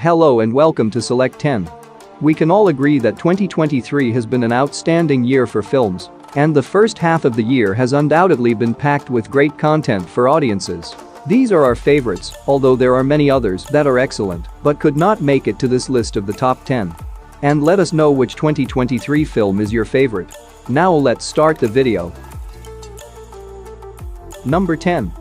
Hello and welcome to Select 10. We can all agree that 2023 has been an outstanding year for films, and the first half of the year has undoubtedly been packed with great content for audiences. These are our favorites, although there are many others that are excellent but could not make it to this list of the top 10. And let us know which 2023 film is your favorite. Now let's start the video. Number 10.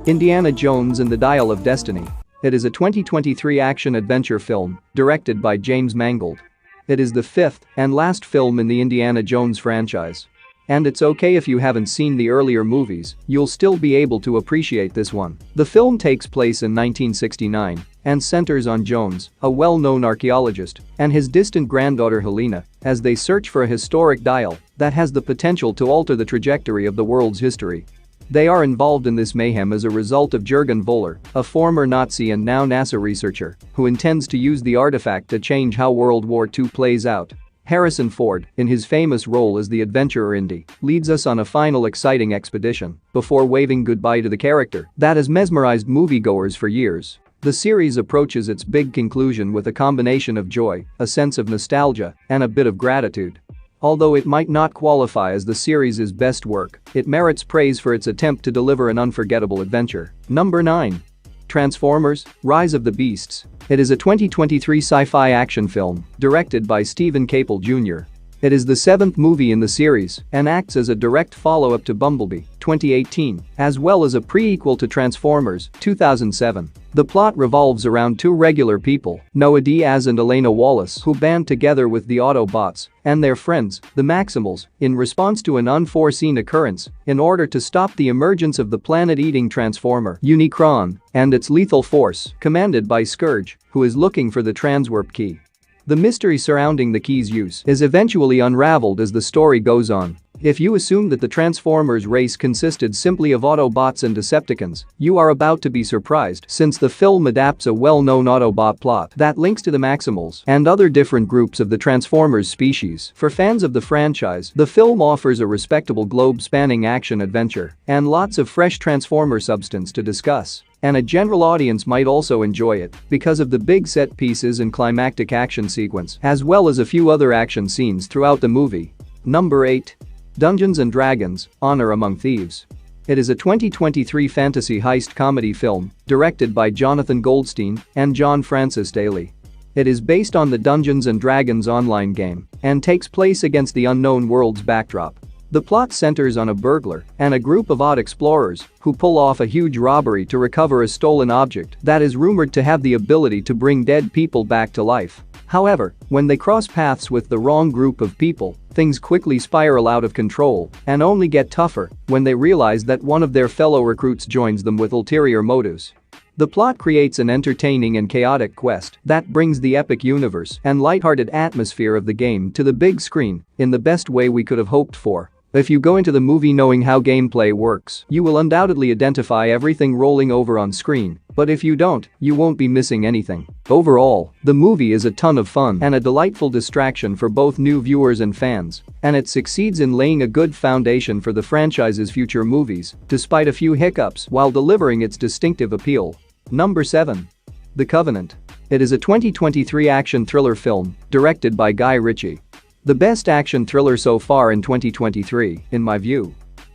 Indiana Jones and the Dial of Destiny. It is a 2023 action-adventure film directed by James Mangold. It is the fifth and last film in the Indiana Jones franchise. And it's okay if you haven't seen the earlier movies, you'll still be able to appreciate this one. The film takes place in 1969 and centers on Jones, a well-known archaeologist, and his distant granddaughter Helena as they search for a historic dial that has the potential to alter the trajectory of the world's history. They are involved in this mayhem as a result of Jürgen Voller, a former Nazi and now NASA researcher, who intends to use the artifact to change how World War II plays out. Harrison Ford, in his famous role as the adventurer Indy, leads us on a final exciting expedition before waving goodbye to the character that has mesmerized moviegoers for years. The series approaches its big conclusion with a combination of joy, a sense of nostalgia, and a bit of gratitude. Although it might not qualify as the series' best work, it merits praise for its attempt to deliver an unforgettable adventure. Number 9. Transformers: Rise of the Beasts. It is a 2023 sci-fi action film directed by Stephen Caple Jr. It is the seventh movie in the series and acts as a direct follow-up to Bumblebee, 2018, as well as a prequel to Transformers, 2007. The plot revolves around two regular people, Noah Diaz and Elena Wallace, who band together with the Autobots and their friends, the Maximals, in response to an unforeseen occurrence in order to stop the emergence of the planet-eating Transformer, Unicron, and its lethal force, commanded by Scourge, who is looking for the Transwarp key. The mystery surrounding the key's use is eventually unraveled as the story goes on. If you assume that the Transformers race consisted simply of Autobots and Decepticons, you are about to be surprised since the film adapts a well-known Autobot plot that links to the Maximals and other different groups of the Transformers species. For fans of the franchise, the film offers a respectable globe-spanning action-adventure and lots of fresh Transformer substance to discuss. And a general audience might also enjoy it because of the big set pieces and climactic action sequence, as well as a few other action scenes throughout the movie. Number 8. Dungeons & Dragons: Honor Among Thieves. It is a 2023 fantasy heist comedy film directed by Jonathan Goldstein and John Francis Daly. It is based on the Dungeons & Dragons online game and takes place against the unknown world's backdrop. The plot centers on a burglar and a group of odd explorers who pull off a huge robbery to recover a stolen object that is rumored to have the ability to bring dead people back to life. However, when they cross paths with the wrong group of people, things quickly spiral out of control and only get tougher when they realize that one of their fellow recruits joins them with ulterior motives. The plot creates an entertaining and chaotic quest that brings the epic universe and lighthearted atmosphere of the game to the big screen in the best way we could have hoped for. If you go into the movie knowing how gameplay works, you will undoubtedly identify everything rolling over on screen, but if you don't, you won't be missing anything. Overall, the movie is a ton of fun and a delightful distraction for both new viewers and fans, and it succeeds in laying a good foundation for the franchise's future movies, despite a few hiccups while delivering its distinctive appeal. Number 7. The Covenant. It is a 2023 action thriller film directed by Guy Ritchie. The best action thriller so far in 2023, in my view.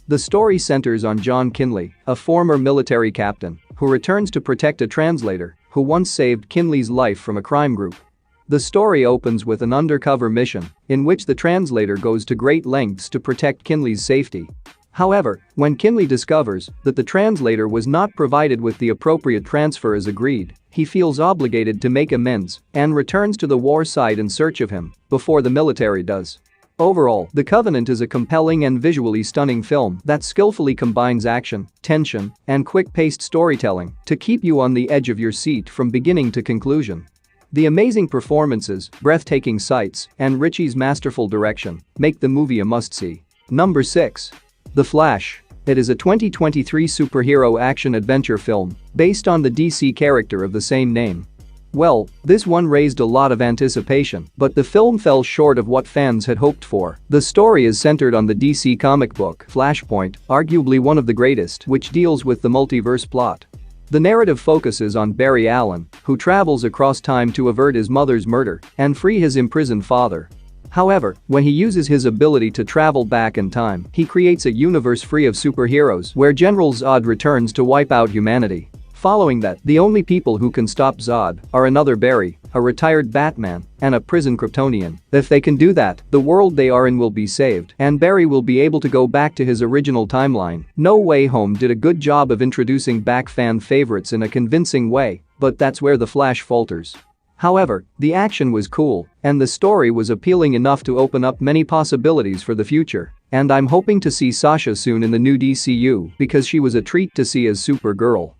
The story centers on John Kinley, a former military captain who returns to protect a translator who once saved Kinley's life from a crime group. The story opens with an undercover mission in which the translator goes to great lengths to protect Kinley's safety. However, when Kinley discovers that the translator was not provided with the appropriate transfer as agreed, he feels obligated to make amends and returns to the war site in search of him before the military does. Overall, The Covenant is a compelling and visually stunning film that skillfully combines action, tension, and quick-paced storytelling to keep you on the edge of your seat from beginning to conclusion. The amazing performances, breathtaking sights, and Ritchie's masterful direction make the movie a must-see. Number 6. The Flash. It is a 2023 superhero action-adventure film based on the DC character of the same name. Well, this one raised a lot of anticipation, but the film fell short of what fans had hoped for. The story is centered on the DC comic book Flashpoint, arguably one of the greatest, which deals with the multiverse plot. The narrative focuses on Barry Allen, who travels across time to avert his mother's murder and free his imprisoned father. However, when he uses his ability to travel back in time, he creates a universe free of superheroes where General Zod returns to wipe out humanity. Following that, the only people who can stop Zod are another Barry, a retired Batman, and a prison Kryptonian. If they can do that, the world they are in will be saved, and Barry will be able to go back to his original timeline. No Way Home did a good job of introducing back fan favorites in a convincing way, but that's where The Flash falters. However, the action was cool, and the story was appealing enough to open up many possibilities for the future. And I'm hoping to see Sasha soon in the new DCU because she was a treat to see as Supergirl.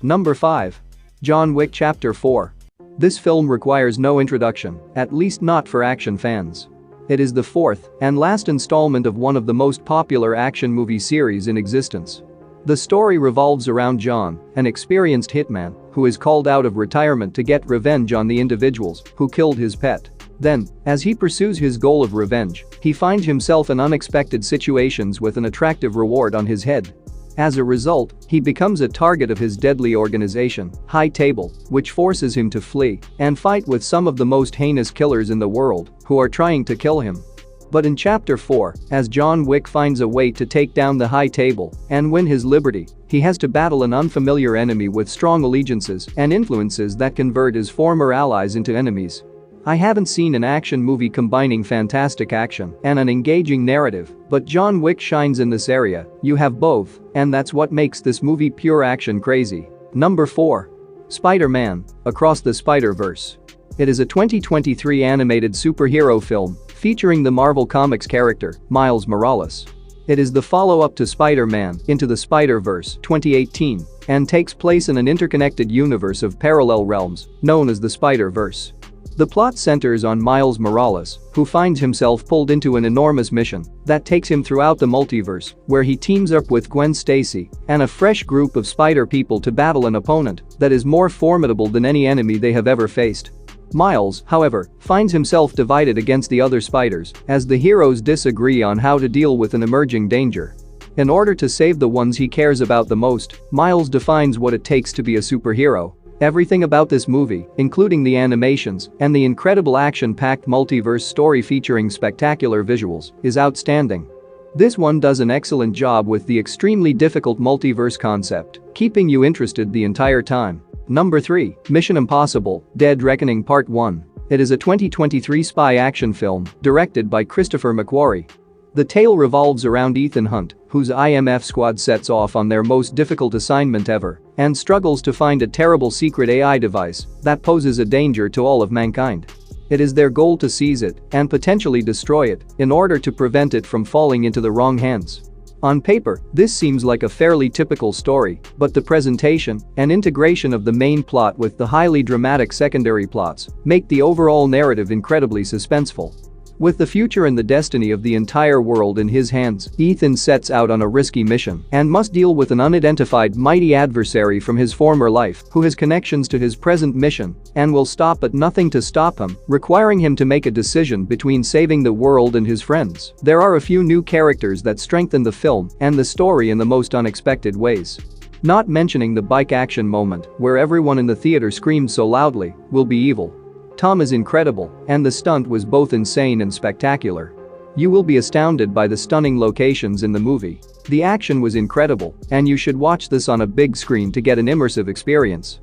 Number 5. John Wick Chapter 4. This film requires no introduction, at least not for action fans. It is the fourth and last installment of one of the most popular action movie series in existence. The story revolves around John, an experienced hitman who is called out of retirement to get revenge on the individuals who killed his pet. Then, as he pursues his goal of revenge, he finds himself in unexpected situations with an attractive reward on his head. As a result, he becomes a target of his deadly organization, High Table, which forces him to flee and fight with some of the most heinous killers in the world who are trying to kill him. But in Chapter 4, as John Wick finds a way to take down the High Table and win his liberty, he has to battle an unfamiliar enemy with strong allegiances and influences that convert his former allies into enemies. I haven't seen an action movie combining fantastic action and an engaging narrative, but John Wick shines in this area. You have both, and that's what makes this movie pure action crazy. Number 4. Spider-Man: Across the Spider-Verse. It is a 2023 animated superhero film featuring the Marvel Comics character, Miles Morales. It is the follow-up to Spider-Man: Into the Spider-Verse 2018 and takes place in an interconnected universe of parallel realms known as the Spider-Verse. The plot centers on Miles Morales, who finds himself pulled into an enormous mission that takes him throughout the multiverse, where he teams up with Gwen Stacy and a fresh group of spider people to battle an opponent that is more formidable than any enemy they have ever faced. Miles, however, finds himself divided against the other spiders as the heroes disagree on how to deal with an emerging danger. In order to save the ones he cares about the most, Miles defines what it takes to be a superhero. Everything about this movie, including the animations and the incredible action-packed multiverse story featuring spectacular visuals, is outstanding. This one does an excellent job with the extremely difficult multiverse concept, keeping you interested the entire time. Number 3. Mission Impossible: Dead Reckoning Part 1. It is a 2023 spy action film directed by Christopher McQuarrie. The tale revolves around Ethan Hunt, whose IMF squad sets off on their most difficult assignment ever and struggles to find a terrible secret AI device that poses a danger to all of mankind. It is their goal to seize it and potentially destroy it in order to prevent it from falling into the wrong hands. On paper, this seems like a fairly typical story, but the presentation and integration of the main plot with the highly dramatic secondary plots make the overall narrative incredibly suspenseful. With the future and the destiny of the entire world in his hands, Ethan sets out on a risky mission and must deal with an unidentified mighty adversary from his former life who has connections to his present mission and will stop at nothing to stop him, requiring him to make a decision between saving the world and his friends. There are a few new characters that strengthen the film and the story in the most unexpected ways. Not mentioning the bike action moment where everyone in the theater screamed so loudly, "Will be evil." Tom is incredible, and the stunt was both insane and spectacular. You will be astounded by the stunning locations in the movie. The action was incredible, and you should watch this on a big screen to get an immersive experience.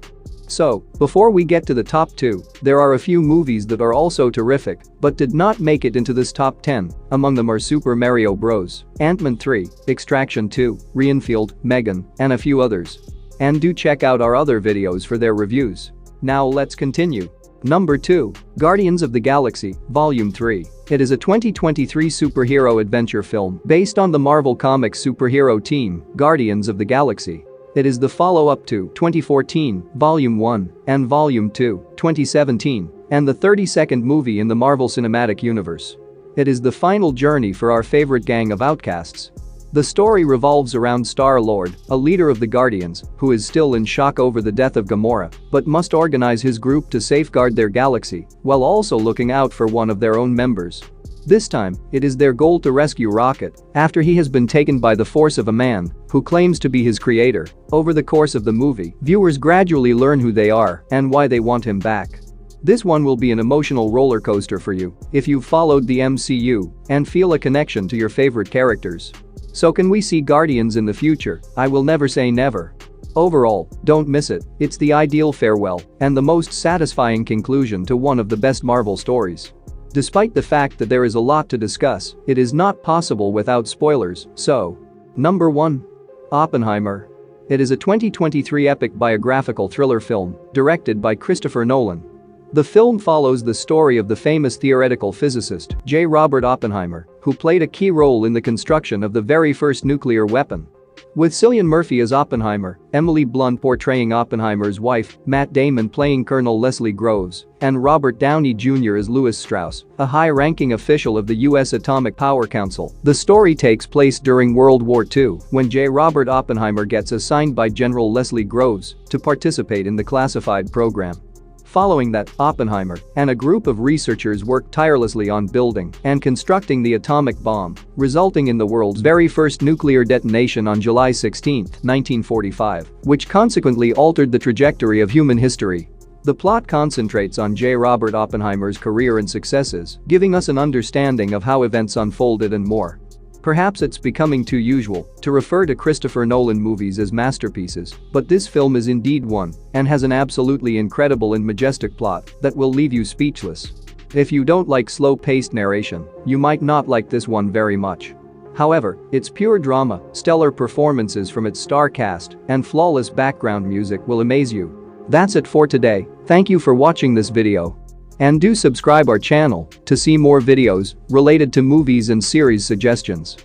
So, before we get to the top 2, there are a few movies that are also terrific but did not make it into this top 10. Among them are Super Mario Bros., Ant-Man 3, Extraction 2, Renfield, Megan, and a few others. And do check out our other videos for their reviews. Now let's continue. Number 2. Guardians of the Galaxy, Volume 3. It is a 2023 superhero adventure film based on the Marvel Comics superhero team, Guardians of the Galaxy. It is the follow-up to 2014, Volume 1, and Volume 2, 2017, and the 32nd movie in the Marvel Cinematic Universe. It is the final journey for our favorite gang of outcasts. The story revolves around Star-Lord, a leader of the Guardians, who is still in shock over the death of Gamora, but must organize his group to safeguard their galaxy, while also looking out for one of their own members. This time, it is their goal to rescue Rocket after he has been taken by the force of a man who claims to be his creator. Over the course of the movie, viewers gradually learn who they are and why they want him back. This one will be an emotional roller coaster for you if you've followed the MCU and feel a connection to your favorite characters. So can we see Guardians in the future? I will never say never. Overall, don't miss it. It's the ideal farewell and the most satisfying conclusion to one of the best Marvel stories. Despite the fact that there is a lot to discuss, it is not possible without spoilers, so. Number 1. Oppenheimer. It is a 2023 epic biographical thriller film directed by Christopher Nolan. The film follows the story of the famous theoretical physicist J. Robert Oppenheimer, who played a key role in the construction of the very first nuclear weapon. With Cillian Murphy as Oppenheimer, Emily Blunt portraying Oppenheimer's wife, Matt Damon playing Colonel Leslie Groves, and Robert Downey Jr. as Lewis Strauss, a high-ranking official of the U.S. Atomic Power Council. The story takes place during World War II, when J. Robert Oppenheimer gets assigned by General Leslie Groves to participate in the classified program. Following that, Oppenheimer and a group of researchers worked tirelessly on building and constructing the atomic bomb, resulting in the world's very first nuclear detonation on July 16, 1945, which consequently altered the trajectory of human history. The plot concentrates on J. Robert Oppenheimer's career and successes, giving us an understanding of how events unfolded and more. Perhaps it's becoming too usual to refer to Christopher Nolan movies as masterpieces, but this film is indeed one and has an absolutely incredible and majestic plot that will leave you speechless. If you don't like slow-paced narration, you might not like this one very much. However, its pure drama, stellar performances from its star cast, and flawless background music will amaze you. That's it for today. Thank you for watching this video. And do subscribe our channel to see more videos related to movies and series suggestions.